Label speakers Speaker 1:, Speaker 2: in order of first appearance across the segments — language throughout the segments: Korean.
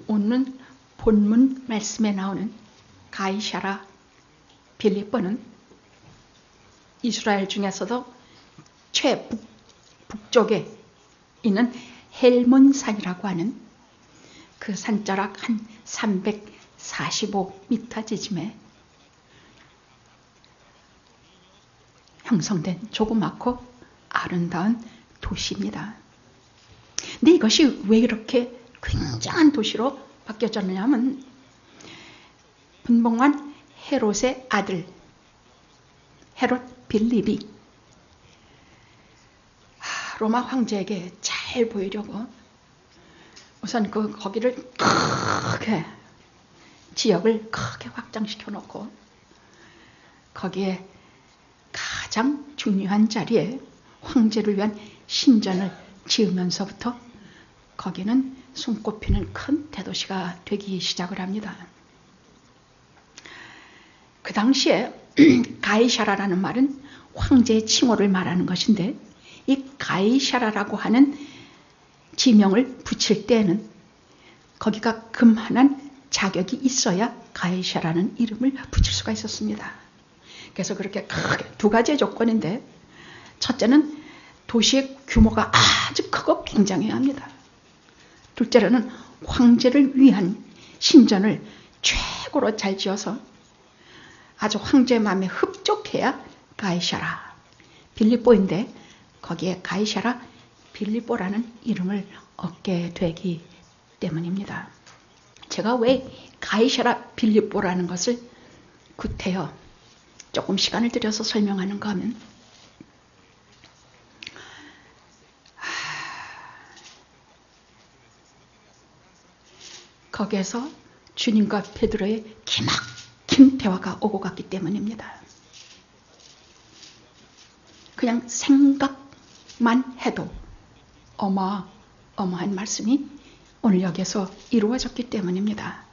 Speaker 1: 오늘 본문 말씀에 나오는 가이사라 빌립보는 이스라엘 중에서도 최북쪽에 있는 헬몬산이라고 하는 그 산자락 한 345m 지점에 형성된 조그맣고 아름다운 도시입니다. 근데 이것이 왜 이렇게 굉장한 도시로 바뀌어졌느냐 하면 분봉왕 헤롯의 아들 헤롯 빌립이 로마 황제에게 잘 보이려고 우선 거기를 크게 지역을 크게 확장시켜 놓고 거기에 가장 중요한 자리에 황제를 위한 신전을 지으면서부터 거기는 손꼽히는 큰 대도시가 되기 시작을 합니다. 그 당시에 가이사라라는 말은 황제의 칭호를 말하는 것인데 이 가이사라라고 하는 지명을 붙일 때에는 거기가 금한한 자격이 있어야 가이사라는 이름을 붙일 수가 있었습니다. 그래서 그렇게 크게 두 가지의 조건인데 첫째는 도시의 규모가 아주 크고 굉장해야 합니다. 둘째로는 황제를 위한 신전을 최고로 잘 지어서 아주 황제의 마음에 흡족해야 가이사라 빌립보인데 거기에 가이사라 빌립보라는 이름을 얻게 되기 때문입니다. 제가 왜 가이사라 빌립보라는 것을 구태여 조금 시간을 들여서 설명하는가 하면 거기에서 주님과 베드로의 기막힌 대화가 오고 갔기 때문입니다. 그냥 생각만 해도 어마어마한 말씀이 오늘 여기서 이루어졌기 때문입니다.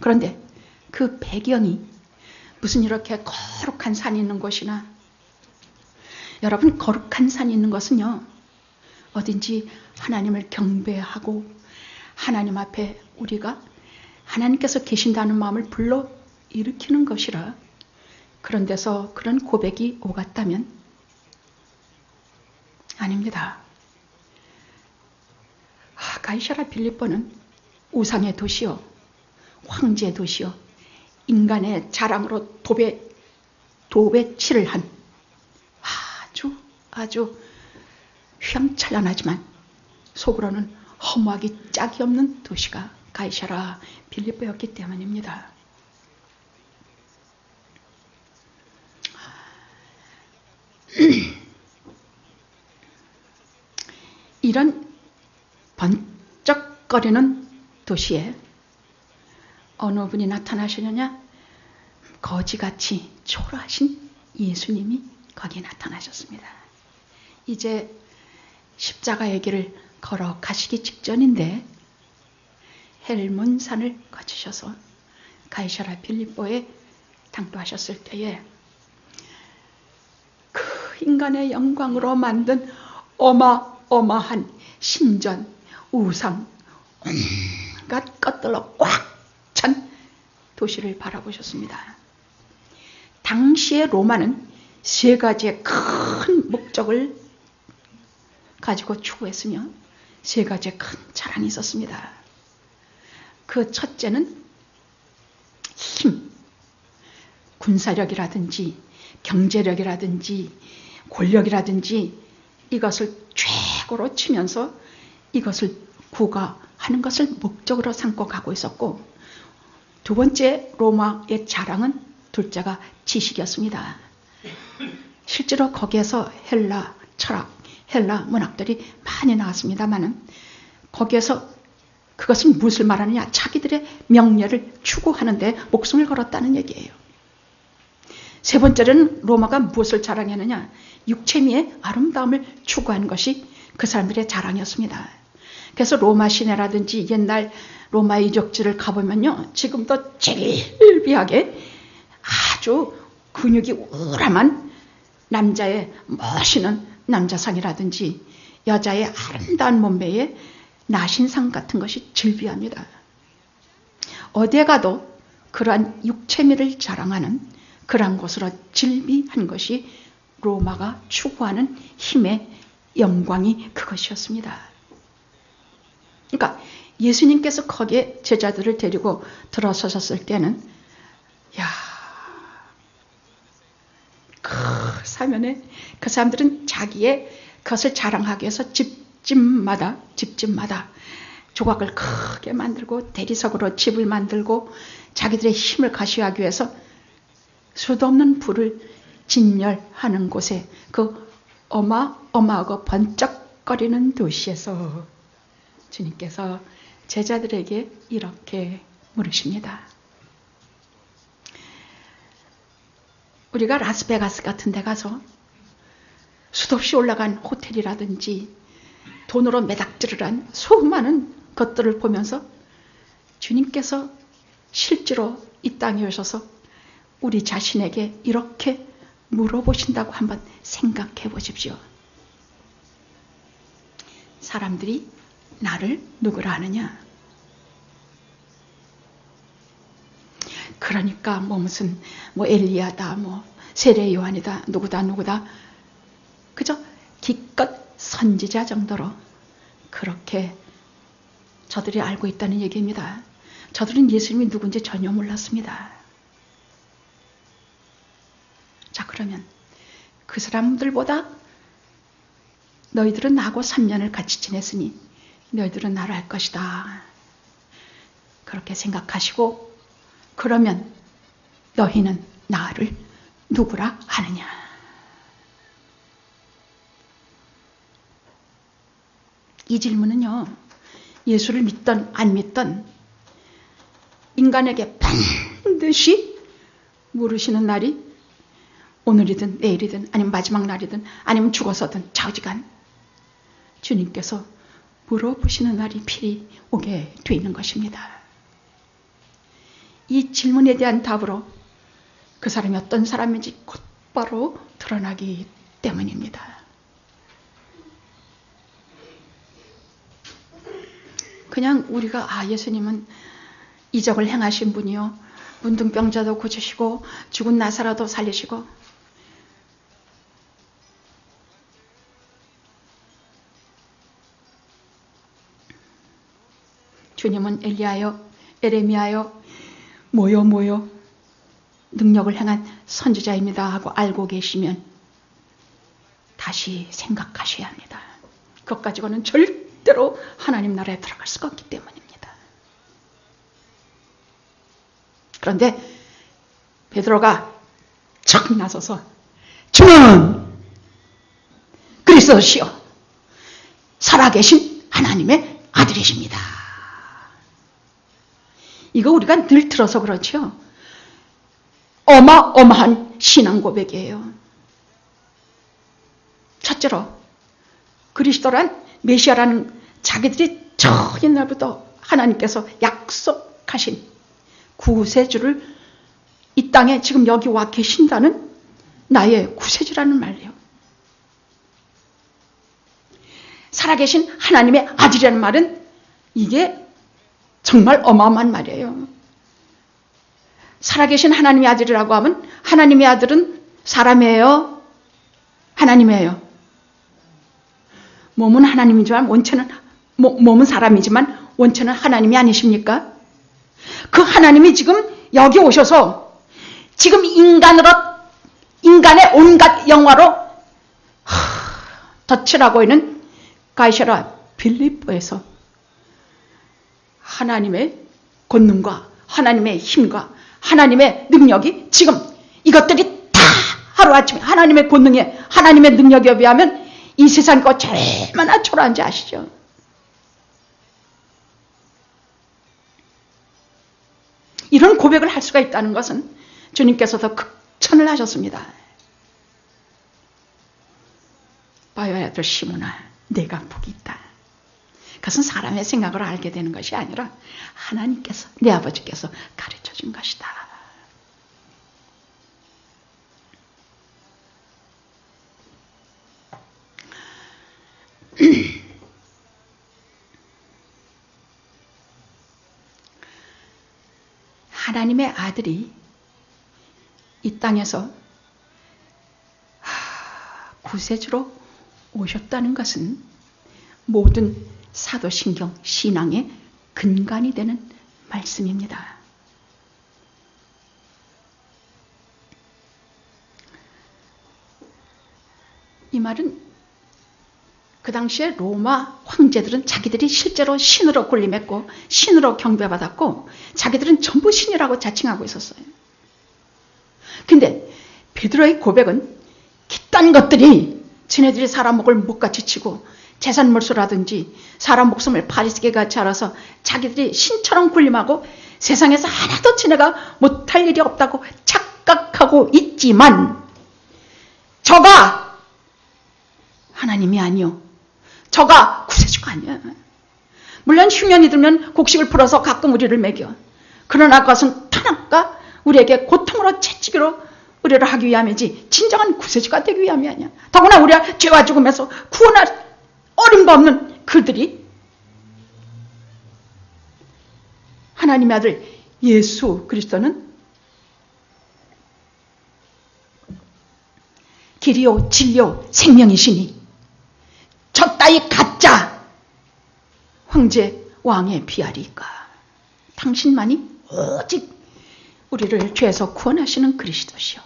Speaker 1: 그런데 그 배경이 무슨 이렇게 거룩한 산이 있는 곳이나 여러분 거룩한 산이 있는 것은요 어딘지 하나님을 경배하고 하나님 앞에 우리가 하나님께서 계신다는 마음을 불러일으키는 것이라 그런 데서 그런 고백이 오갔다면 아닙니다. 가이사라 빌립보는 우상의 도시요 황제의 도시요 인간의 자랑으로 도배칠을 한 아주 휘황찬란하지만 속으로는 허무하기 짝이 없는 도시가 가이사라 빌립보였기 때문입니다. 이런 번쩍거리는 도시에 어느 분이 나타나시느냐? 거지같이 초라하신 예수님이 거기에 나타나셨습니다. 이제 십자가의 길을 걸어가시기 직전인데 헬몬산을 거치셔서 가이사라 빌립보에 당도하셨을 때에 그 인간의 영광으로 만든 어마어마한 신전, 우상, 온갖 것들로 꽉 찬 도시를 바라보셨습니다. 당시의 로마는 세 가지의 큰 목적을 가지고 추구했으며 세 가지의 큰 자랑이 있었습니다. 그 첫째는 힘, 군사력이라든지 경제력이라든지 권력이라든지 이것을 최고로 치면서 이것을 구가하는 것을 목적으로 삼고 가고 있었고 두 번째 로마의 자랑은 둘째가 지식이었습니다. 실제로 거기에서 헬라 철학, 헬라 문학들이 많이 나왔습니다만 거기에서 그것은 무엇을 말하느냐? 자기들의 명예를 추구하는데 목숨을 걸었다는 얘기예요. 세 번째는 로마가 무엇을 자랑했느냐? 육체미의 아름다움을 추구하는 것이 그 사람들의 자랑이었습니다. 그래서 로마 시내라든지 옛날 로마 유적지를 가보면요. 지금도 질비하게 아주 근육이 우람한 남자의 멋있는 남자상이라든지 여자의 아름다운 몸매에 나신상 같은 것이 즐비합니다. 어디에 가도 그러한 육체미를 자랑하는 그러한 곳으로 질비한 것이 로마가 추구하는 힘의 영광이 그것이었습니다. 그러니까 예수님께서 거기에 제자들을 데리고 들어서셨을 때는 그 사면에 그 사람들은 자기의 그것을 자랑하기 위해서 집집마다 조각을 크게 만들고 대리석으로 집을 만들고 자기들의 힘을 가시하기 위해서 수도 없는 불을 진열하는 곳에 그 어마어마하고 번쩍거리는 도시에서 주님께서 제자들에게 이렇게 물으십니다. 우리가 라스베가스 같은 데 가서 수도 없이 올라간 호텔이라든지 돈으로 매닥지르란 수많은 것들을 보면서 주님께서 실제로 이 땅에 오셔서 우리 자신에게 이렇게 물어보신다고 한번 생각해 보십시오. 사람들이 나를 누구라 하느냐? 그러니까 무슨 엘리야다, 세례 요한이다, 누구다 그저 기껏 선지자 정도로 그렇게 저들이 알고 있다는 얘기입니다. 저들은 예수님이 누군지 전혀 몰랐습니다. 자, 그러면 그 사람들보다 너희들은 나하고 3년을 같이 지냈으니 너희들은 나를 알 것이다. 그렇게 생각하시고 그러면 너희는 나를 누구라 하느냐? 이 질문은요, 예수를 믿던 안 믿던 인간에게 반드시 물으시는 날이 오늘이든 내일이든 아니면 마지막 날이든 아니면 죽어서든 좌우지간 주님께서 물어보시는 날이 필히 오게 돼 있는 것입니다. 이 질문에 대한 답으로 그 사람이 어떤 사람인지 곧바로 드러나기 때문입니다. 그냥 우리가 예수님은 이적을 행하신 분이요, 문둥병자도 고치시고 죽은 나사로도 살리시고, 주님은 엘리야요, 에레미야요, 뭐요 능력을 행한 선지자입니다 하고 알고 계시면 다시 생각하셔야 합니다. 그것 가지고는 절대로 하나님 나라에 들어갈 수가 없기 때문입니다. 그런데 베드로가 척 나서서 주는 그리스도시요 살아계신 하나님의 아들이십니다. 이거 우리가 늘 들어서 그렇죠. 어마어마한 신앙 고백이에요. 첫째로 그리스도란 메시아라는 자기들이 저 옛날부터 하나님께서 약속하신 구세주를 이 땅에 지금 여기 와 계신다는 나의 구세주라는 말이에요. 살아계신 하나님의 아들이라는 말은 이게 정말 어마어마한 말이에요. 살아계신 하나님의 아들이라고 하면 하나님의 아들은 사람이에요? 하나님이에요? 몸은 하나님이지만 원체는 몸은 사람이지만 원체는 하나님이 아니십니까? 그 하나님이 지금 여기 오셔서 지금 인간의 온갖 영화로 덫이라고 있는 가이사랴 빌립보에서 하나님의 권능과 하나님의 힘과 하나님의 능력이 지금 이것들이 다 하루아침에 하나님의 권능에 하나님의 능력에 비하면 이 세상 거 얼마나 초라한지 아시죠? 이런 고백을 할 수가 있다는 것은 주님께서도 극찬을 하셨습니다. 봐야 될 시므나 내가 복이 있다. 그것은 사람의 생각을 알게 되는 것이 아니라 하나님께서 내 아버지께서 가르쳐 준 것이다. 하나님의 아들이 이 땅에서 구세주로 오셨다는 것은 모든 사도신경 신앙의 근간이 되는 말씀입니다. 이 말은 그 당시에 로마 황제들은 자기들이 실제로 신으로 군림했고 신으로 경배받았고 자기들은 전부 신이라고 자칭하고 있었어요. 근데 베드로의 고백은 기딴 것들이 지네들이 사람 목을 목같이 치고 재산몰수라든지 사람 목숨을 파리스게 같이 알아서 자기들이 신처럼 군림하고 세상에서 하나도 지네가 못할 일이 없다고 착각하고 있지만 저가 하나님이 아니요, 저가 구세주가 아니야. 물론 흉년이 들면 곡식을 풀어서 가끔 우리를 먹여. 그러나 그것은 탄압과 우리에게 고통으로 채찍으로 의뢰를 하기 위함이지 진정한 구세주가 되기 위함이 아니야. 더구나 우리가 죄와 죽음에서 구원할 어림도 없는 그들이 하나님의 아들 예수 그리스도는 길이요 진리요 생명이시니 저 따위 가짜 황제 왕의 비아리가 당신만이 오직 우리를 죄에서 구원하시는 그리스도시요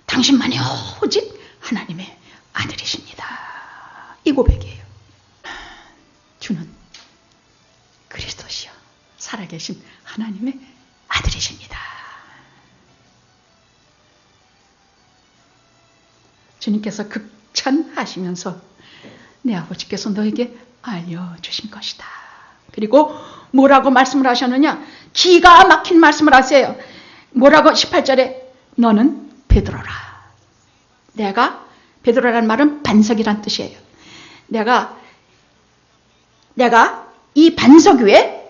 Speaker 1: 당신만이 오직 하나님의 아들이십니다. 이 고백이에요. 주는 그리스도시요 살아계신 하나님의 아들이십니다. 주님께서 극찬하시면서 내 아버지께서 너에게 알려주신 것이다. 그리고 뭐라고 말씀을 하셨느냐? 기가 막힌 말씀을 하세요. 뭐라고 18절에 너는 베드로라. 내가 베드로라는 말은 반석이란 뜻이에요. 내가 이 반석 위에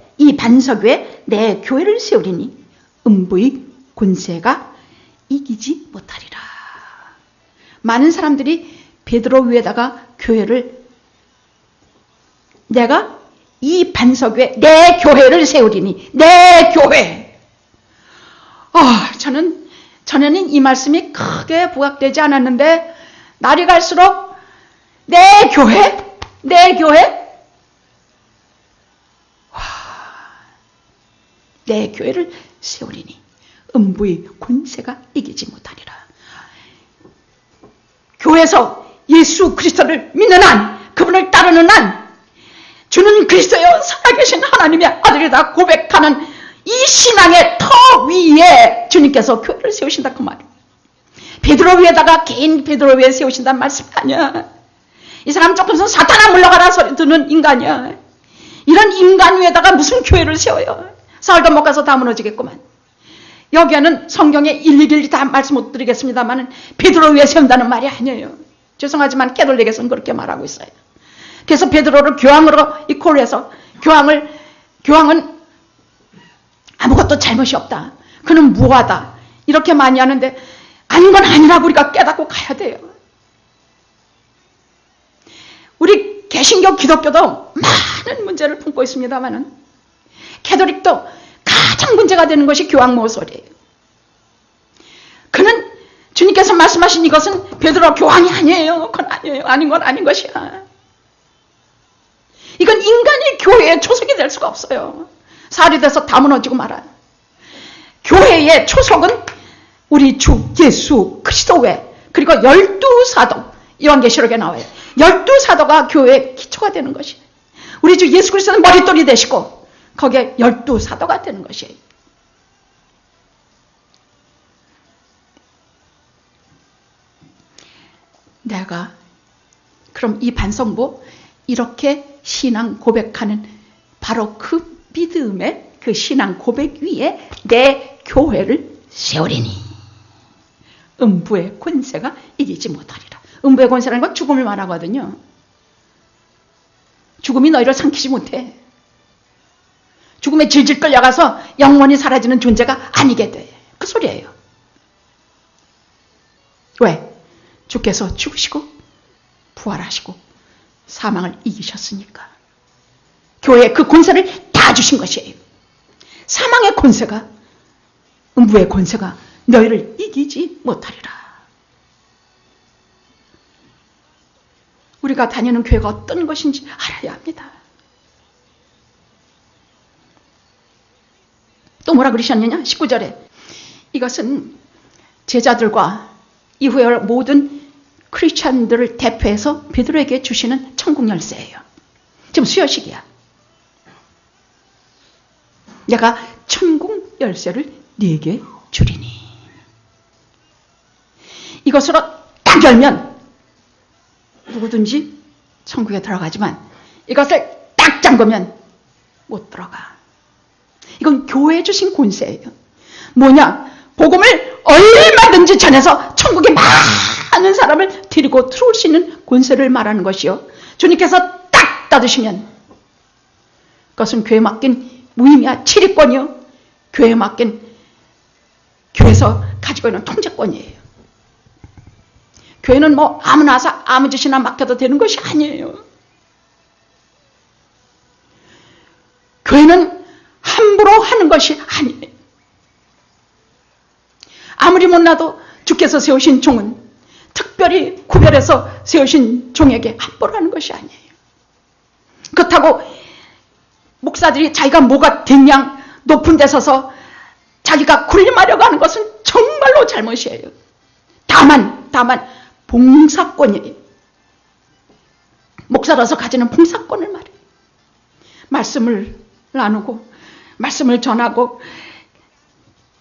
Speaker 1: 내 교회를 세우리니 음부의 권세가 이기지 못하리라. 많은 사람들이 베드로 위에다가 교회를 내가 이 반석 위에 내 교회를 세우리니 내 교회. 저는 전에는 이 말씀이 크게 부각되지 않았는데 날이 갈수록 내 교회? 내 교회? 내 교회를 세우리니 음부의 권세가 이기지 못하리라. 교회에서 예수 그리스도를 믿는 한, 그분을 따르는 한, 주는 그리스도여 살아계신 하나님의 아들이다 고백하는 이 신앙의 터 위에 주님께서 교회를 세우신다 그 말이에요. 베드로 위에다가 개인 베드로 위에 세우신다는 말씀이 아니야. 이 사람 조금 있으면 사탄아 물러가라 소리 듣는 인간이야. 이런 인간 위에다가 무슨 교회를 세워요. 사흘도 못 가서 다 무너지겠구만. 여기에는 성경에 일일이 다 말씀 못 드리겠습니다만 베드로 위에 세운다는 말이 아니에요. 죄송하지만 캐톨릭에서는 그렇게 말하고 있어요. 그래서 베드로를 교황으로 이콜 해서 교황은 아무것도 잘못이 없다. 그는 무하다. 이렇게 많이 하는데 아닌 건 아니라고 우리가 깨닫고 가야 돼요. 우리 개신교 기독교도 많은 문제를 품고 있습니다만 캐톨릭도 가장 문제가 되는 것이 교황 모쏠이에요. 그는 주님께서 말씀하신 이것은 베드로 교황이 아니에요. 그건 아니에요. 아닌 건 아닌 것이야. 이건 인간이 교회의 초석이 될 수가 없어요. 살이 돼서 다 무너지고 말아요. 교회의 초석은 우리 주 예수 그리스도 외 그리고 12사도 요한계시록에 나와요. 12사도가 교회의 기초가 되는 것이에요. 우리 주 예수 그리스도는 머릿돌이 되시고 거기에 12사도가 되는 것이에요. 내가 그럼 이 반성부 이렇게 신앙 고백하는 바로 그 믿음의 그 신앙 고백 위에 내 교회를 세우리니 음부의 권세가 이기지 못하리라. 음부의 권세라는 건 죽음을 말하거든요. 죽음이 너희를 삼키지 못해. 죽음에 질질 끌려가서 영원히 사라지는 존재가 아니게 돼. 그 소리예요. 왜? 주께서 죽으시고 부활하시고 사망을 이기셨으니까. 교회에 그 권세를 다 주신 것이에요. 사망의 권세가 음부의 권세가 너희를 이기지 못하리라. 우리가 다니는 교회가 어떤 것인지 알아야 합니다. 또 뭐라 그러셨느냐? 19절에 이것은 제자들과 이후에 올 모든 크리스찬들을 대표해서 베드로에게 주시는 천국 열쇠예요. 지금 수여식이야. 내가 천국 열쇠를 네게 주리니. 이것으로 딱 열면 누구든지 천국에 들어가지만 이것을 딱 잠그면 못 들어가. 이건 교회에 주신 권세예요. 뭐냐? 복음을 얼마든지 전해서 천국에 많은 사람을 데리고 들어올 수 있는 권세를 말하는 것이요. 주님께서 딱 닫으시면 그것은 교회에 맡긴 무의미한 치리권이요. 교회에 맡긴 교회에서 가지고 있는 통제권이에요. 교회는 뭐 아무나 와서 아무 짓이나 맡겨도 되는 것이 아니에요. 교회는 함부로 하는 것이 아니에요. 아무리 못나도 주께서 세우신 종은 특별히 구별해서 세우신 종에게 함부로 하는 것이 아니에요. 그렇다고 목사들이 자기가 뭐가 된양 높은 데 서서 자기가 군림하려고 하는 것은 정말로 잘못이에요. 다만 봉사권이에요. 목사로서 가지는 봉사권을 말해요. 말씀을 나누고 말씀을 전하고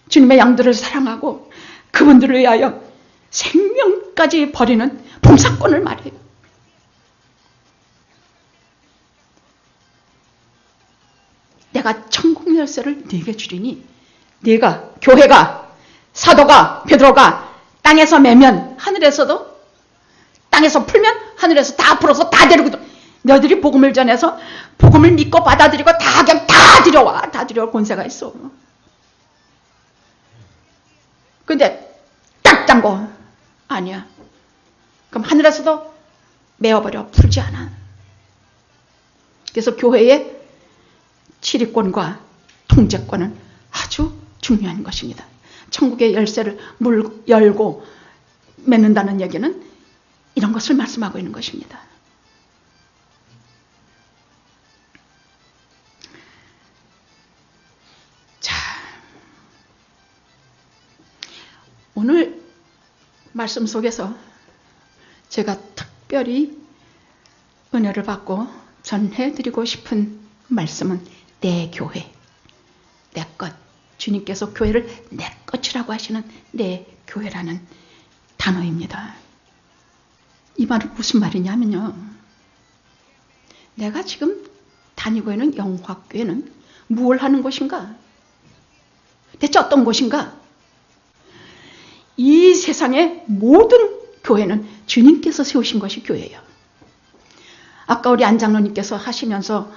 Speaker 1: 주님의 양들을 사랑하고 그분들을 위하여 생명까지 버리는 봉사권을 말해요. 내가 천국 열쇠를 네게 주리니 네가 교회가 사도가 베드로가 땅에서 매면 하늘에서도 땅에서 풀면 하늘에서 다 풀어서 다 데리고 너희들이 복음을 전해서 복음을 믿고 받아들이고 다 들여와. 다 들여올 권세가 있어. 근데 딱 잠궈. 아니야. 그럼 하늘에서도 메어버려. 풀지 않아. 그래서 교회의 치리권과 통제권은 아주 중요한 것입니다. 천국의 열쇠를 열고 맺는다는 얘기는 이런 것을 말씀하고 있는 것입니다. 자, 오늘 말씀 속에서 제가 특별히 은혜를 받고 전해드리고 싶은 말씀은 내 교회, 내 것, 주님께서 교회를 내 것이라고 하시는 내 교회라는 단어입니다. 이 말은 무슨 말이냐면요. 내가 지금 다니고 있는 영화교회는 무엇을 하는 곳인가? 대체 어떤 곳인가? 이 세상의 모든 교회는 주님께서 세우신 것이 교회예요. 아까 우리 안 장로님께서 하시면서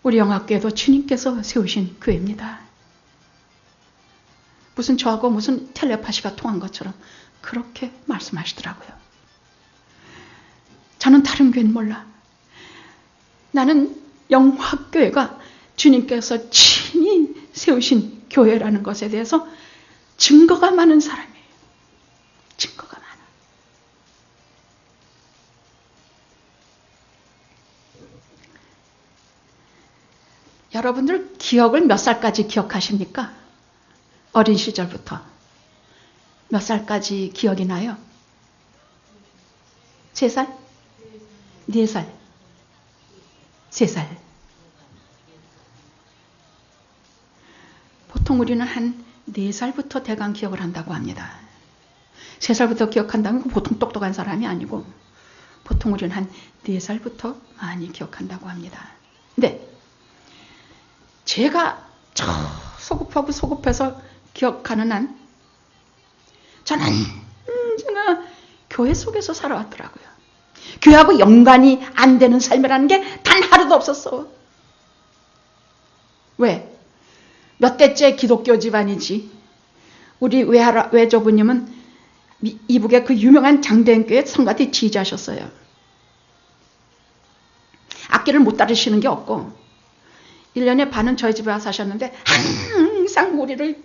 Speaker 1: 우리 영화교회도 주님께서 세우신 교회입니다. 무슨 저하고 무슨 텔레파시가 통한 것처럼 그렇게 말씀하시더라고요. 저는 다른 교회는 몰라. 나는 영화교회가 주님께서 친히 세우신 교회라는 것에 대해서 증거가 많은 사람이에요. 증거가 많아. 여러분들 기억을 몇 살까지 기억하십니까? 어린 시절부터. 몇 살까지 기억이 나요? 3살? 4살? 3살? 보통 우리는 한 4살부터 대강 기억을 한다고 합니다. 3살부터 기억한다는 건 보통 똑똑한 사람이 아니고 보통 우리는 한 4살부터 많이 기억한다고 합니다. 근데 제가 소급해서 기억하는 한 저는 언제나 교회 속에서 살아왔더라고요. 교회하고 연관이 안 되는 삶이라는 게 단 하루도 없었어. 왜? 몇 대째 기독교 집안이지. 우리 외조부님은 이북의 그 유명한 장대행교회 성가대 지휘자셨어요. 악기를 못 다루시는 게 없고 1년에 반은 저희 집에 와서 사셨는데 항상 우리를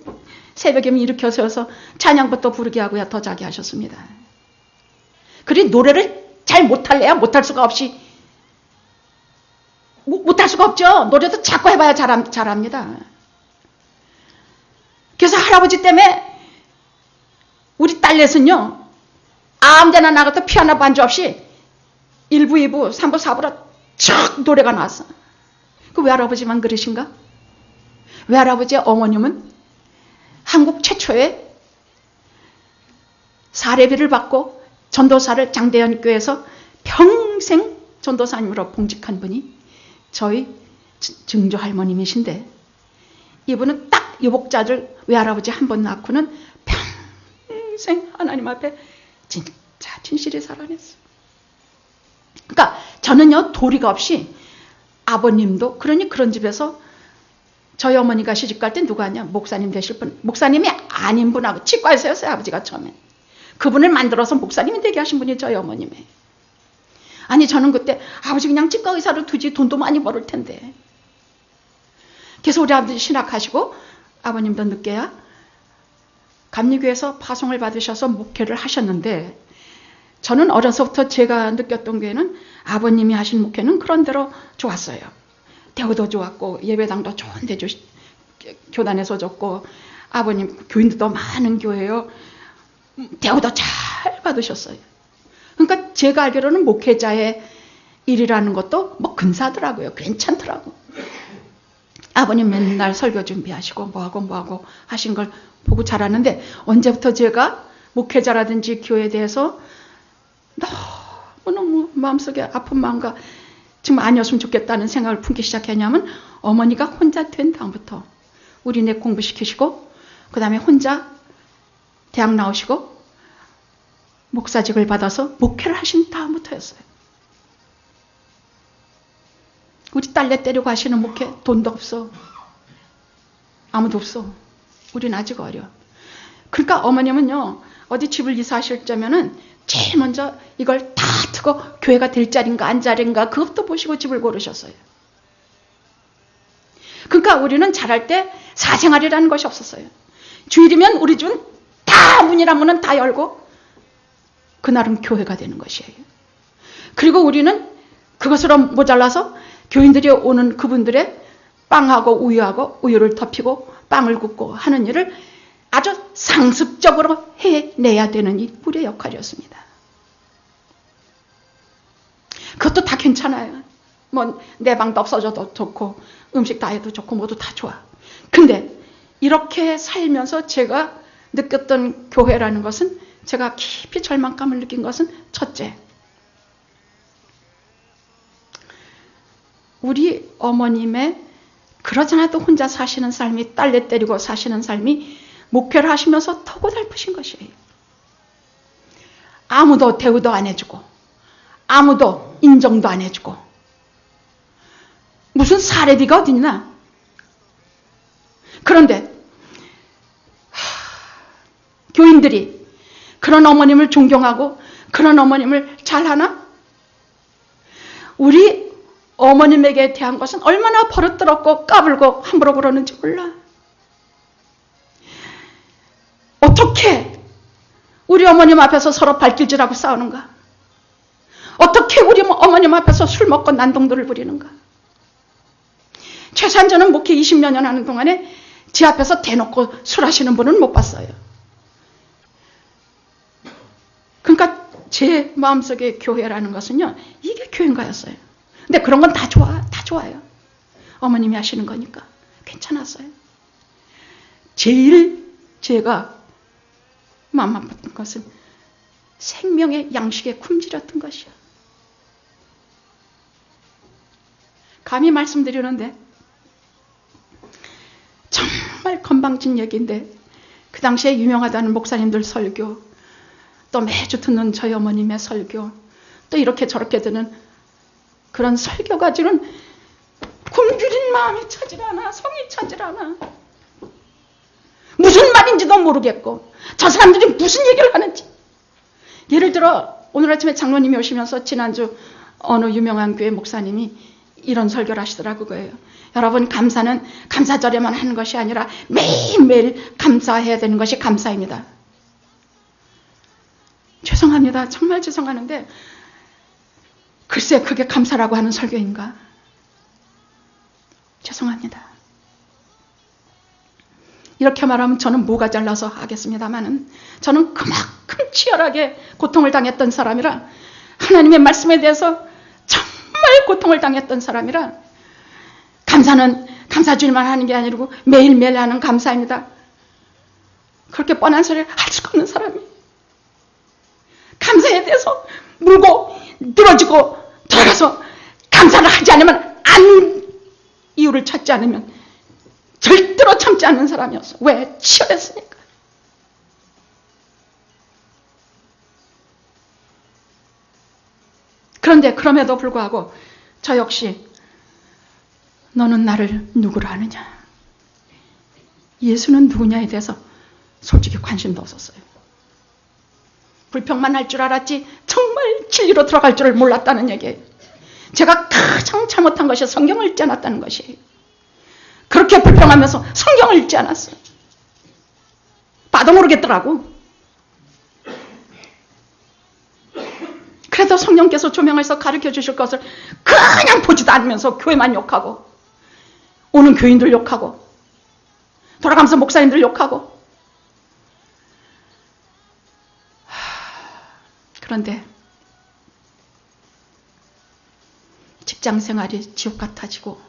Speaker 1: 새벽이면 일으켜 세워서 찬양부터 부르게 하고야 더 자게 하셨습니다. 그리 노래를 잘 못할래야 못할 수가 없죠. 노래도 자꾸 해봐야 잘합니다. 그래서 할아버지 때문에 우리 딸넷은요, 아무데나 나가서 피아노 반주 없이 1부, 2부, 3부, 4부로 촥 노래가 나왔어. 그 외할아버지만 그러신가? 외할아버지의 어머님은 한국 최초의 사례비를 받고 전도사를 장대현 교회에서 평생 전도사님으로 봉직한 분이 저희 증조 할머님이신데, 이분은 딱 유복자들 외할아버지 한 번 낳고는 평생 하나님 앞에 진짜 진실히 살아냈어요. 그러니까 저는요, 도리가 없이 아버님도 그런 집에서 저희 어머니가 시집갈 때 누가 하냐, 목사님 되실 분, 목사님이 아닌 분하고 치과에서였어요. 아버지가 처음에 그분을 만들어서 목사님이 되게 하신 분이 저희 어머님이에요. 아니, 저는 그때 아버지 그냥 치과 의사로 두지 돈도 많이 벌을 텐데. 그래서 우리 아버지 신학하시고 아버님도 늦게야 감리교에서 파송을 받으셔서 목회를 하셨는데, 저는 어려서부터 제가 느꼈던 교회는 아버님이 하신 목회는 그런대로 좋았어요. 대우도 좋았고 예배당도 좋은데 교단에서 줬고 아버님 교인들도 많은 교회요. 대우도 잘 받으셨어요. 그러니까 제가 알기로는 목회자의 일이라는 것도 뭐 근사하더라고요. 괜찮더라고. 아버님 맨날 설교 준비하시고 뭐하고 하신 걸 보고 자랐는데, 언제부터 제가 목회자라든지 교회에 대해서 너무 마음속에 아픈 마음과 정말 아니었으면 좋겠다는 생각을 품기 시작했냐면, 어머니가 혼자 된 다음부터 우리네 공부시키시고 그 다음에 혼자 대학 나오시고 목사직을 받아서 목회를 하신 다음부터였어요. 우리 딸내 때리고 하시는 목회 돈도 없어. 아무도 없어. 우린 아직 어려. 그러니까 어머님은요, 어디 집을 이사하실 때면은 제일 먼저 이걸 다 트고 교회가 될 자리인가 안 자리인가 그것도 보시고 집을 고르셨어요. 그러니까 우리는 자랄 때 사생활이라는 것이 없었어요. 주일이면 우리 집은 다 문이란 문은 다 열고 그날은 교회가 되는 것이에요. 그리고 우리는 그것으로 모자라서 교인들이 오는 그분들의 빵하고 우유를 덮이고 빵을 굽고 하는 일을 아주 상습적으로 해내야 되는 이 우리의 역할이었습니다. 그것도 다 괜찮아요. 뭐 내 방도 없어져도 좋고 음식 다 해도 좋고 모두 다 좋아. 근데 이렇게 살면서 제가 느꼈던 교회라는 것은, 제가 깊이 절망감을 느낀 것은, 첫째, 우리 어머님의 그러지 않아도 혼자 사시는 삶이, 딸내 때리고 사시는 삶이 목회를 하시면서 더 고달프신 것이에요. 아무도 대우도 안 해주고 아무도 인정도 안 해주고 무슨 사례비가 어딨나. 그런데 교인들이 그런 어머님을 존경하고 그런 어머님을 잘하나? 우리 어머님에게 대한 것은 얼마나 버릇더럽고 까불고 함부로 그러는지 몰라. 어떻게 우리 어머님 앞에서 서로 발길질하고 싸우는가? 어떻게 우리 어머님 앞에서 술 먹고 난동들을 부리는가? 최소한 저는 목회 20몇 년 하는 동안에 제 앞에서 대놓고 술 하시는 분은 못 봤어요. 그러니까 제 마음속에 교회라는 것은요, 이게 교인가였어요. 근데 그런 건 다 좋아요. 어머님이 하시는 거니까 괜찮았어요. 제일 제가 마음 아팠던 것은 생명의 양식에 굶주렸던 것이야. 감히 말씀드리는데 정말 건방진 얘기인데, 그 당시에 유명하다는 목사님들 설교, 또 매주 듣는 저희 어머님의 설교, 또 이렇게 저렇게 듣는 그런 설교 가지고는 굶주린 마음이 차질 않아. 성이 차질 않아. 무슨 말인지도 모르겠고 저 사람들이 무슨 얘기를 하는지. 예를 들어 오늘 아침에 장로님이 오시면서 지난주 어느 유명한 교회 목사님이 이런 설교를 하시더라고 그거예요. 여러분, 감사는 감사절에만 하는 것이 아니라 매일매일 감사해야 되는 것이 감사입니다. 죄송합니다. 정말 죄송하는데 글쎄 그게 감사라고 하는 설교인가? 죄송합니다. 이렇게 말하면 저는 뭐가 잘나서 하겠습니다만은 저는 그만큼 치열하게 고통을 당했던 사람이라, 하나님의 말씀에 대해서 정말 고통을 당했던 사람이라, 감사는 감사주일만 하는 게 아니고 매일매일 하는 감사입니다. 그렇게 뻔한 소리를 할 수가 없는 사람이, 감사에 대해서 물고 늘어지고 돌아가서 감사를 하지 않으면 이유를 찾지 않으면 절대로 참지 않는 사람이었어. 왜? 치열했으니까. 그런데 그럼에도 불구하고 저 역시 너는 나를 누구로 아느냐, 예수는 누구냐에 대해서 솔직히 관심도 없었어요. 불평만 할 줄 알았지 정말 진리로 들어갈 줄을 몰랐다는 얘기예요. 제가 가장 잘못한 것이 성경을 읽지 않았다는 것이에요. 그렇게 불평하면서 성경을 읽지 않았어요. 봐도 모르겠더라고. 그래도 성령께서 조명해서 가르쳐 주실 것을 그냥 보지도 않으면서 교회만 욕하고, 오는 교인들 욕하고, 돌아가면서 목사님들 욕하고. 그런데 직장 생활이 지옥 같아지고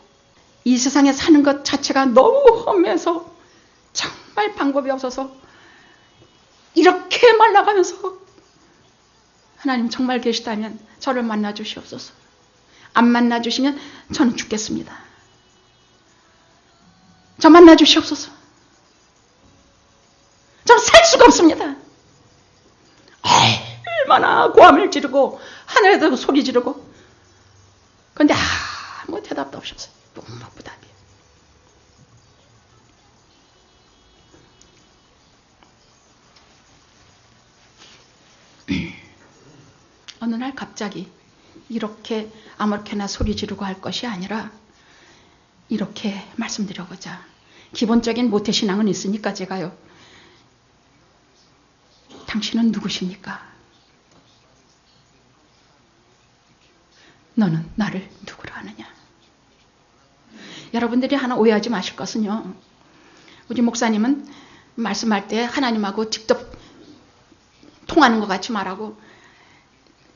Speaker 1: 이 세상에 사는 것 자체가 너무 험해서 정말 방법이 없어서 이렇게 말라가면서, 하나님 정말 계시다면 저를 만나 주시옵소서. 안 만나 주시면 저는 죽겠습니다. 저 만나 주시옵소서. 저는 살 수가 없습니다. 얼마나 고함을 지르고 하늘에도 소리 지르고, 그런데 아무 대답도 없었어요. 무답이에요. 어느 날 갑자기 이렇게 아무렇게나 소리 지르고 할 것이 아니라 이렇게 말씀드려보자. 기본적인 모태신앙은 있으니까 제가요, 당신은 누구십니까? 너는 나를 누구로 아느냐? 여러분들이 하나 오해하지 마실 것은요, 우리 목사님은 말씀할 때 하나님하고 직접 통하는 것 같이 말하고,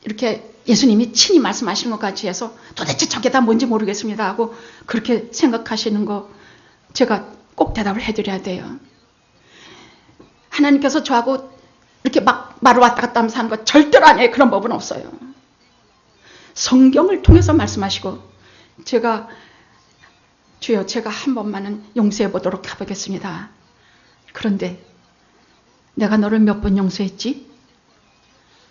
Speaker 1: 이렇게 예수님이 친히 말씀하시는 것 같이 해서 도대체 저게 다 뭔지 모르겠습니다 하고 그렇게 생각하시는 거 제가 꼭 대답을 해드려야 돼요. 하나님께서 저하고 이렇게 막 말을 왔다 갔다 하면서 하는 거 절대로 아니에요. 그런 법은 없어요. 성경을 통해서 말씀하시고, 제가 주여 제가 한 번만은 용서해 보도록 해보겠습니다. 그런데 내가 너를 몇 번 용서했지?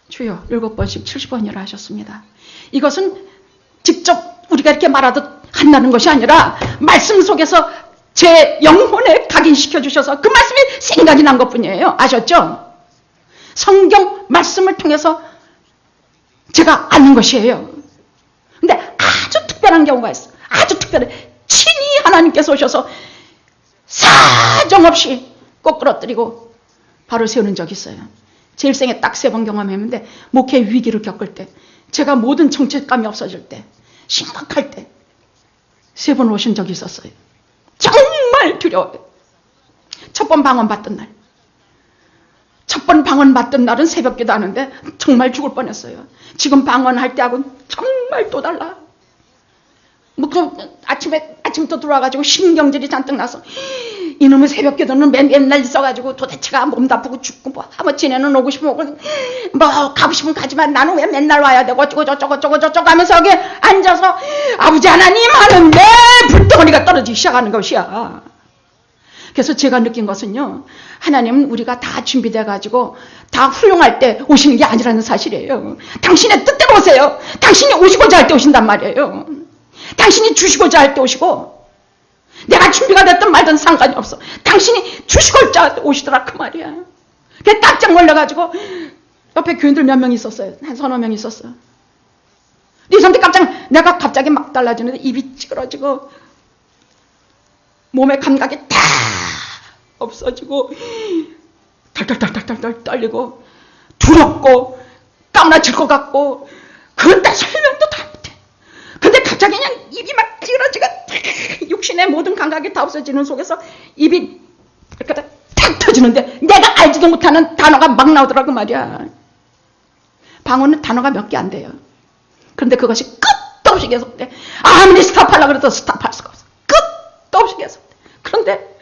Speaker 1: 주여 7번씩 70번이라 하셨습니다. 이것은 직접 우리가 이렇게 말하듯 한다는 것이 아니라 말씀 속에서 제 영혼에 각인시켜 주셔서 그 말씀이 생각이 난 것뿐이에요. 아셨죠? 성경 말씀을 통해서 제가 아는 것이에요. 근데 아주 특별한 경우가 있어. 아주 특별해. 친히 하나님께서 오셔서 사정없이 꼭 끌어뜨리고 바로 세우는 적이 있어요. 제 일생에 딱 3번 경험했는데, 목회 위기를 겪을 때, 제가 모든 정체감이 없어질 때, 심각할 때 3번 오신 적이 있었어요. 정말 두려워요. 첫 번 방언 받던 날, 첫 번 방언 받던 날은 새벽기도 하는데 정말 죽을 뻔했어요. 지금 방언할 때하고는 정말 또 달라. 뭐 아침부터 들어와가지고 신경질이 잔뜩 나서, 이놈의 새벽기도는 맨날 있어가지고 도대체가 몸도 아프고 죽고 뭐 하면 지네는 오고 싶으면 오고 뭐 가고 싶으면 가지만 나는 왜 맨날 와야 되고 어쩌고 저쩌고 하면서 여기 앉아서 아버지 하나님 하는데 불덩어리가 떨어지기 시작하는 것이야. 그래서 제가 느낀 것은요, 하나님은 우리가 다 준비돼가지고 다 훌륭할 때 오시는 게 아니라는 사실이에요. 당신의 뜻대로 오세요. 당신이 오시고자 할 때 오신단 말이에요. 당신이 주시고자 할 때 오시고, 내가 준비가 됐든 말든 상관이 없어. 당신이 주시고자 할 때 오시더라 그 말이야. 그게 깜짝 놀라가지고 옆에 교인들 몇 명 있었어요. 한 서너 명 있었어요. 네 손톱 내가 갑자기 막 달라지는데 입이 찌그러지고 몸의 감각이 다 없어지고 덜덜덜덜덜 떨리고 두렵고 까무라칠 것 같고 그건 다 설명도 다 못해. 근데 갑자기 그냥 입이 막 찌그러지고 육신의 모든 감각이 다 없어지는 속에서 입이 이렇게 탁 터지는데 내가 알지도 못하는 단어가 막 나오더라고 말이야. 방언은 단어가 몇 개 안 돼요. 그런데 그것이 끝도 없이 계속돼. 아무리 스탑하려고 그래도 스탑할 수가 없어. 끝도 없이 계속돼. 그런데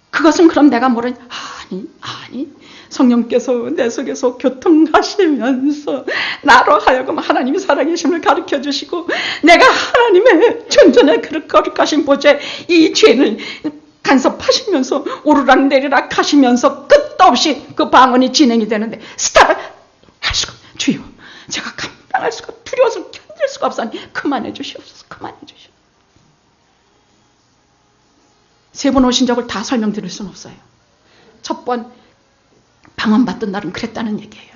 Speaker 1: 그것은 그럼 내가 모르니 아니 성령께서 내 속에서 교통하시면서 나로 하여금 하나님이 살아계심을 가르쳐주시고 내가 하나님의 존전의 거룩하신 보좌에 이 죄를 간섭하시면서 오르락내리락 하시면서 끝도 없이 그 방언이 진행이 되는데 스탑을 할 수가 없어요. 주여 제가 감당할 수가 두려워서 견딜 수가 없사니 그만해 주시옵소서. 그만해 주시옵소서. 세 번 오신 적을 다 설명드릴 수는 없어요. 첫 번 방언 받던 날은 그랬다는 얘기예요.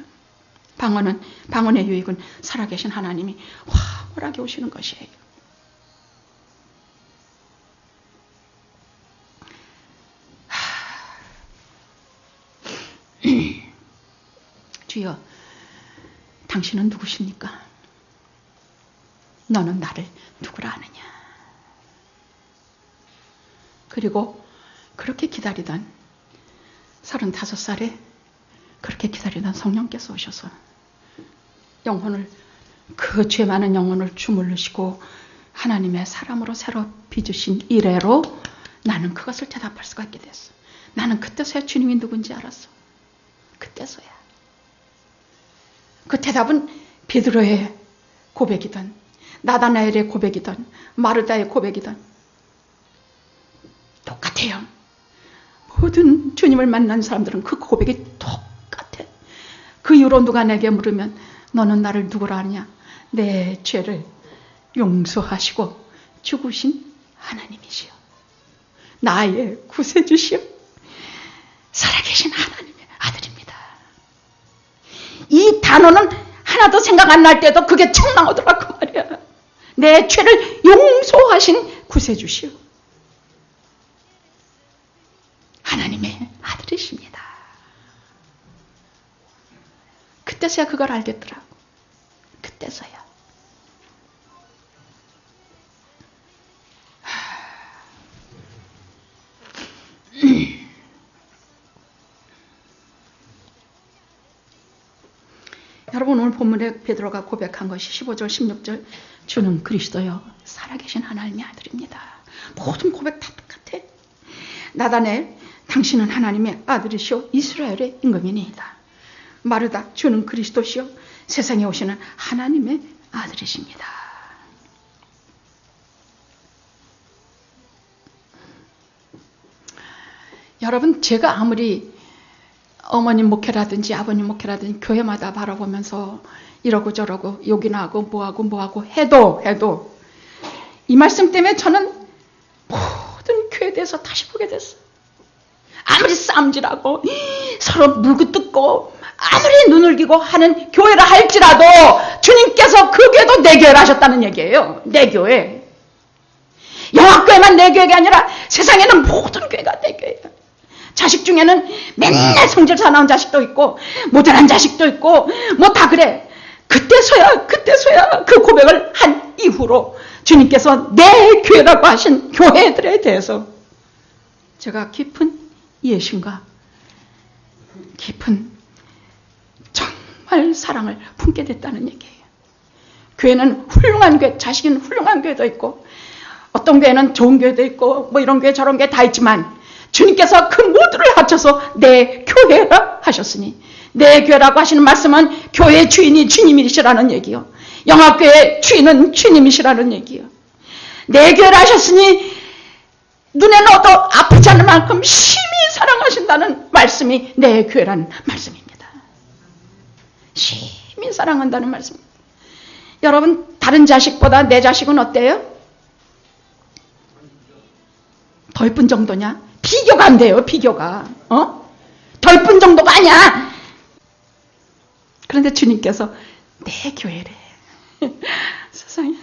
Speaker 1: 방언의 유익은 살아계신 하나님이 화물하게 오시는 것이에요. 주여 당신은 누구십니까? 너는 나를 누구라 하느냐? 그리고 그렇게 기다리던 35살에 그렇게 기다리던 성령께서 오셔서 영혼을 그 죄 많은 영혼을 주물르시고 하나님의 사람으로 새로 빚으신 이래로 나는 그것을 대답할 수가 있게 됐어. 나는 그때서야 주님이 누군지 알았어. 그때서야. 그 대답은 베드로의 고백이든 나다나엘의 고백이든 마르다의 고백이든 똑같아요. 모든 주님을 만난 사람들은 그 고백이 똑같아. 그 이후로 누가 내게 물으면 너는 나를 누구라 하느냐? 내 죄를 용서하시고 죽으신 하나님이시여. 나의 구세주시여. 살아계신 하나님의 아들입니다. 이 단어는 하나도 생각 안 날 때도 그게 척 나오더라고 말이야. 내 죄를 용서하신 구세주시여. 하나님의 아들이십니다. 그때서야 그걸 알겠더라고. 그때서야. 여러분 오늘 본문에 베드로가 고백한 것이 15절 16절 주는 그리스도여 살아계신 하나님의 아들입니다. 모든 고백 다 똑같아. 나다나엘 당신은 하나님의 아들이시오 이스라엘의 임금이니이다. 마르다 주는 그리스도시오 세상에 오시는 하나님의 아들이십니다. 여러분 제가 아무리 어머님 목회라든지 아버님 목회라든지 교회마다 바라보면서 이러고 저러고 욕이나 하고 뭐하고 해도 이 말씀 때문에 저는 모든 교회에 대해서 다시 보게 됐어요. 아무리 싸움질하고 서로 물고 뜯고 아무리 눈을 기고 하는 교회라 할지라도 주님께서 그 교회도 내 교회를 하셨다는 얘기예요. 내 교회. 영학교회만 내 교회가 아니라 세상에는 모든 교회가 내 교회예요. 자식 중에는 맨날 성질 사나운 자식도 있고 모자란 자식도 있고 뭐 다 그래. 그때서야 그 고백을 한 이후로 주님께서 내 교회라고 하신 교회들에 대해서 제가 깊은 이해심과 깊은 정말 사랑을 품게 됐다는 얘기예요. 교회는 훌륭한 교회, 자식은 훌륭한 교회도 있고 어떤 교회는 좋은 교회도 있고 뭐 이런 교회 저런 교회 다 있지만 주님께서 그 모두를 합쳐서 내 교회라 하셨으니 내 교회라고 하시는 말씀은 교회 주인이 주님이시라는 얘기요. 영학교회 주인은 주님이시라는 얘기요. 내 교회라 하셨으니 눈에 넣어도 아프지 않을 만큼 심히 사랑하신다는 말씀이 내 교회라는 말씀입니다. 심히 사랑한다는 말씀입니다. 여러분 다른 자식보다 내 자식은 어때요? 더 이쁜 정도냐? 비교가 안 돼요. 비교가. 더 이쁜 정도가 아니야. 그런데 주님께서 내 교회래. 세상에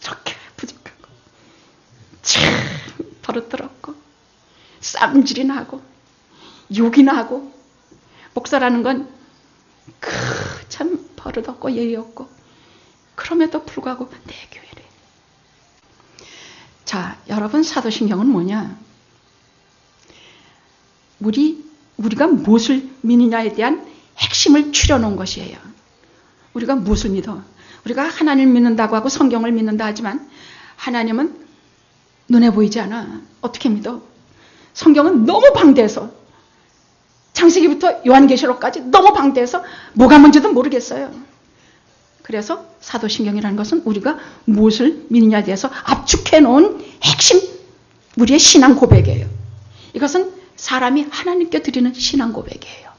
Speaker 1: 이렇게 부족하고 참 버릇더럽고 쌈질이나 하고 욕이나 하고 목사라는 건 참 버릇없고 예의 없고 그럼에도 불구하고 내 교회래. 자, 여러분 사도신경은 뭐냐? 우리가 무엇을 믿느냐에 대한 핵심을 추려놓은 것이에요. 우리가 무엇을 믿어? 우리가 하나님을 믿는다고 하고 성경을 믿는다 하지만 하나님은 눈에 보이지 않아. 어떻게 믿어? 성경은 너무 방대해서 창세기부터 요한계시록까지 너무 방대해서 뭐가 뭔지도 모르겠어요. 그래서 사도신경이라는 것은 우리가 무엇을 믿느냐에 대해서 압축해 놓은 핵심 우리의 신앙 고백이에요. 이것은 사람이 하나님께 드리는 신앙 고백이에요.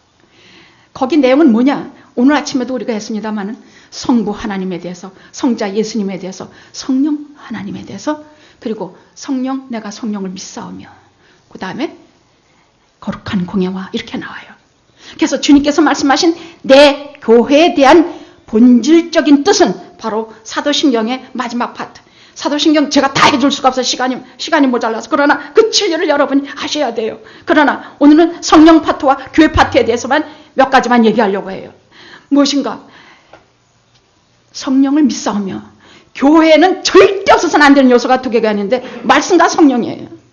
Speaker 1: 거기 내용은 뭐냐? 오늘 아침에도 우리가 했습니다마는 성부 하나님에 대해서, 성자 예수님에 대해서, 성령 하나님에 대해서, 그리고 성령, 내가 성령을 믿사오며, 그 다음에 거룩한 공예와 이렇게 나와요. 그래서 주님께서 말씀하신 내 교회에 대한 본질적인 뜻은 바로 사도신경의 마지막 파트. 사도신경 제가 다 해줄 수가 없어요. 시간이 모자라서. 그러나 그 진리를 여러분이 하셔야 돼요. 그러나 오늘은 성령 파트와 교회 파트에 대해서만 몇 가지만 얘기하려고 해요. 무엇인가? 성령을 믿사오며, 교회에는 절대 없어서는 안 되는 요소가 두 개가 있는데 말씀과 성령이에요.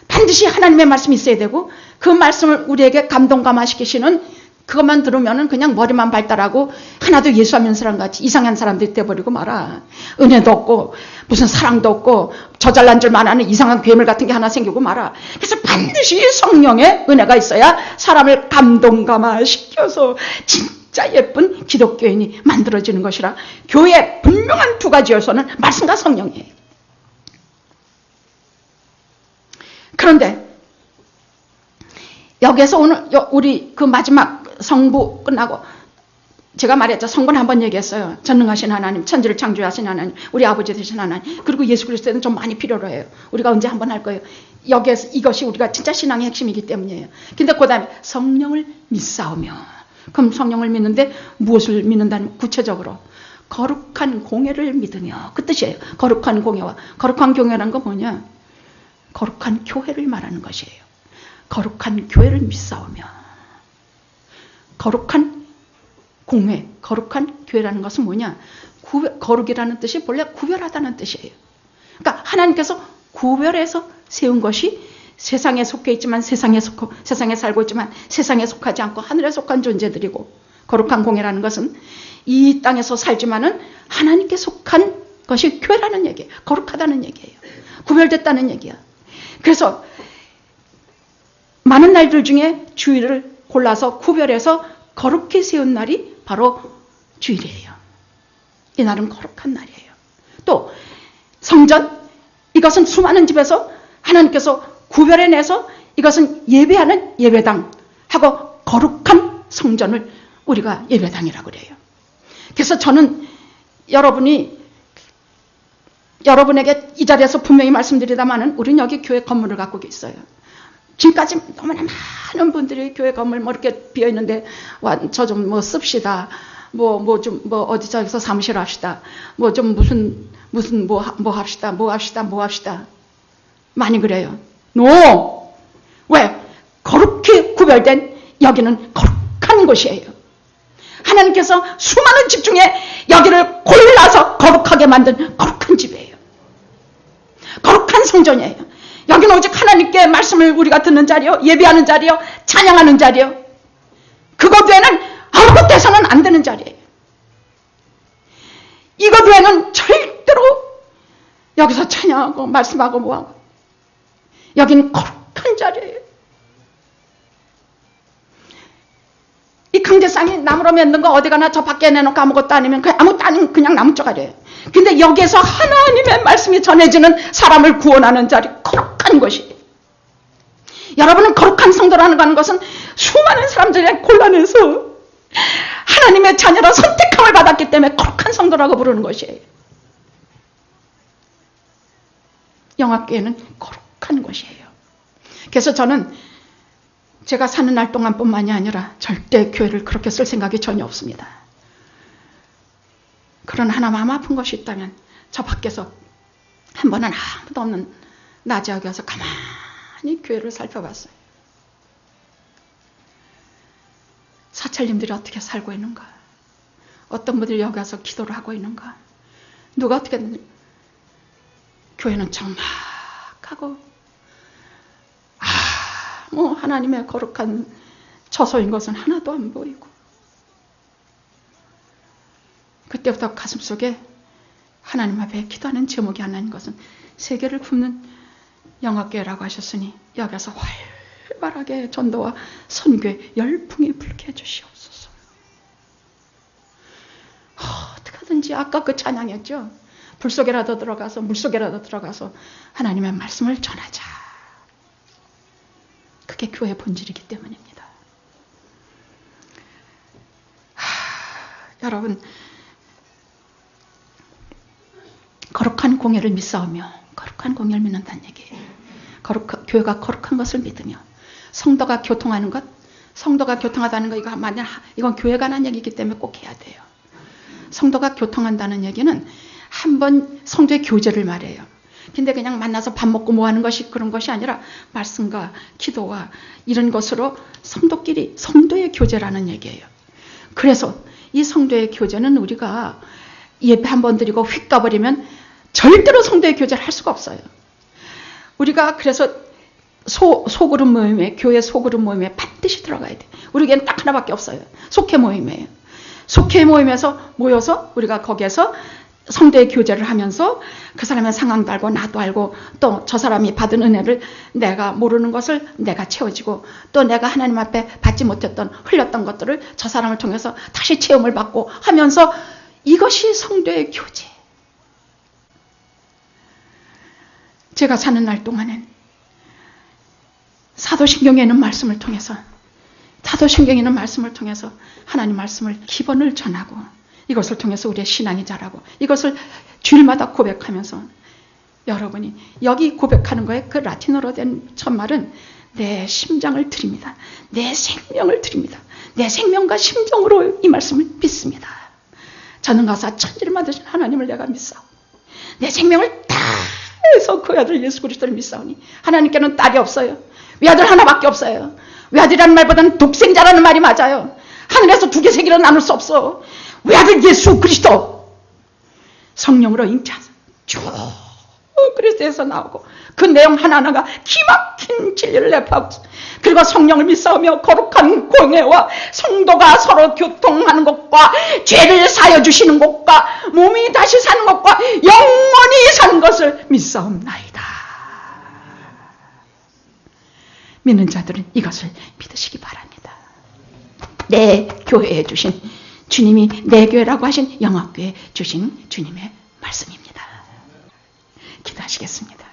Speaker 1: 반드시 하나님의 말씀이 있어야 되고 그 말씀을 우리에게 감동감화시키시는 그것만 들으면은 그냥 머리만 발달하고 하나도 예수 안 믿는 사람 같이 이상한 사람들이 돼버리고 말아. 은혜도 없고 무슨 사랑도 없고 저잘난 줄만 아는 이상한 괴물 같은 게 하나 생기고 말아. 그래서 반드시 성령의 은혜가 있어야 사람을 감동감화시켜서 진짜 예쁜 기독교인이 만들어지는 것이라 교회의 분명한 두 가지 요소는 말씀과 성령이에요. 그런데 여기서 오늘 우리 그 마지막 성부 끝나고 제가 말했죠. 성부는 한번 얘기했어요. 전능하신 하나님, 천지를 창조하신 하나님, 우리 아버지 되신 하나님, 그리고 예수 그리스도는 좀 많이 필요로 해요. 우리가 언제 한번 할 거예요. 여기에서 이것이 우리가 진짜 신앙의 핵심이기 때문이에요. 근데 그 다음에 성령을 믿사오며, 그럼 성령을 믿는데 무엇을 믿는다는 구체적으로 거룩한 공예를 믿으며, 그 뜻이에요. 거룩한 공예와 거룩한 공예라는 건 뭐냐? 거룩한 교회를 말하는 것이에요. 거룩한 교회를 믿사오며, 거룩한 공회, 거룩한 교회라는 것은 뭐냐? 거룩이라는 뜻이 본래 구별하다는 뜻이에요. 그러니까 하나님께서 구별해서 세운 것이 세상에 속해 있지만 세상에 살고 있지만 세상에 속하지 않고 하늘에 속한 존재들이고, 거룩한 공회라는 것은 이 땅에서 살지만은 하나님께 속한 것이 교회라는 얘기예요. 거룩하다는 얘기예요. 구별됐다는 얘기야. 그래서 많은 날들 중에 주일을 골라서 구별해서 거룩히 세운 날이 바로 주일이에요. 이 날은 거룩한 날이에요. 또 성전, 이것은 수많은 집에서 하나님께서 구별해내서 이것은 예배하는 예배당 하고 거룩한 성전을 우리가 예배당이라고 그래요. 그래서 저는 여러분에게 이 자리에서 분명히 말씀드리다마는 우리는 여기 교회 건물을 갖고 있어요. 지금까지 너무나 많은 분들이 교회 건물 뭐 이렇게 비어 있는데 저 좀 뭐 씁시다. 어디 저기서 사무실 합시다. 뭐 좀 무슨 뭐 합시다. 많이 그래요. 왜? 거룩히 구별된 여기는 거룩한 곳이에요. 하나님께서 수많은 집 중에 여기를 골라서 거룩하게 만든 거룩한 집이에요. 거룩한 성전이에요. 여기는 오직 하나님께 말씀을 우리가 듣는 자리요, 예배하는 자리요, 찬양하는 자리요. 그것 외에는 아무것도 해서는 안 되는 자리예요. 이것 외에는 절대로 여기서 찬양하고 말씀하고 뭐하고, 여기는 거룩한 자리예요. 이 강제상이 나무로 만든 거 어디 가나 저 밖에 내놓고 아무것도 아니면 아무것도 아닌 그냥 나무 쪼가리예요. 근데 여기에서 하나님의 말씀이 전해지는 사람을 구원하는 자리, 거룩한 것이에요. 여러분은 거룩한 성도라는 하는 것은 수많은 사람들이 골라내서 하나님의 자녀로 선택함을 받았기 때문에 거룩한 성도라고 부르는 것이에요. 영화교회는 거룩한 것이에요. 그래서 저는 제가 사는 날 동안뿐만이 아니라 절대 교회를 그렇게 쓸 생각이 전혀 없습니다. 그런 하나 마음 아픈 것이 있다면 저 밖에서 한 번은 아무도 없는 낮에 여기 와서 가만히 교회를 살펴봤어요. 사찰님들이 어떻게 살고 있는가? 어떤 분들이 여기 와서 기도를 하고 있는가? 누가 어떻게 교회는 적막하고 뭐 하나님의 거룩한 처소인 것은 하나도 안 보이고 그때부터 가슴속에 하나님 앞에 기도하는 제목이 하나 있는 것은 세계를 굽는 영화교회라고 하셨으니 여기서 활발하게 전도와 선교에 열풍이 불게 해주시옵소서. 어떻게든지 아까 그 찬양이었죠. 불속에라도 들어가서 물속에라도 들어가서 하나님의 말씀을 전하자. 그게 교회의 본질이기 때문입니다. 여러분, 거룩한 공예를 믿사오며 거룩한 공예를 믿는다는 얘기예요. 교회가 거룩한 것을 믿으며 성도가 교통하는 것, 성도가 교통하다는 거 이건 교회가 하는 얘기이기 때문에 꼭 해야 돼요. 성도가 교통한다는 얘기는 한번 성도의 교제를 말해요. 근데 그냥 만나서 밥 먹고 뭐 하는 것이 그런 것이 아니라 말씀과 기도와 이런 것으로 성도끼리 성도의 교제라는 얘기예요. 그래서 이 성도의 교제는 우리가 예배 한번 드리고 휙 가버리면 절대로 성도의 교제를 할 수가 없어요. 우리가 그래서 소그룹 모임에, 교회 소그룹 모임에 반드시 들어가야 돼. 우리에게는 딱 하나밖에 없어요. 속회 모임이에요. 속회 모임에서 모여서 우리가 거기에서 성도의 교제를 하면서 그 사람의 상황도 알고 나도 알고 또 저 사람이 받은 은혜를 내가 모르는 것을 내가 채워지고 또 내가 하나님 앞에 받지 못했던 흘렸던 것들을 저 사람을 통해서 다시 체험을 받고 하면서 이것이 성도의 교제. 제가 사는 날 동안엔 사도신경에 있는 말씀을 통해서 하나님 말씀을 기본을 전하고 이것을 통해서 우리의 신앙이 자라고 이것을 주일마다 고백하면서 여러분이 여기 고백하는 거에 그 라틴어로 된 첫말은 내 심장을 드립니다. 내 생명을 드립니다. 내 생명과 심정으로 이 말씀을 믿습니다. 전능하사 천지를 만드신 하나님을 내가 믿사오. 내 생명을 다해서 그 아들 예수 그리스도를 믿사오니 하나님께는 딸이 없어요. 외아들 하나밖에 없어요. 외아들이라는 말보다는 독생자라는 말이 맞아요. 하늘에서 두 개 세 개로 나눌 수 없어. 외아들 예수 그리스도 성령으로 잉태하사 쭉 그리스도에서 나오고 그 내용 하나하나가 기막힌 진리를 내포하고 그리고 성령을 믿사오며 거룩한 공예와 성도가 서로 교통하는 것과 죄를 사여 주시는 것과 몸이 다시 사는 것과 영원히 사는 것을 믿사옵나이다. 믿는 자들은 이것을 믿으시기 바랍니다. 내 교회에 주신 주님이 내 교회라고 하신 영화교회에 주신 주님의 말씀입니다. 기도하시겠습니다.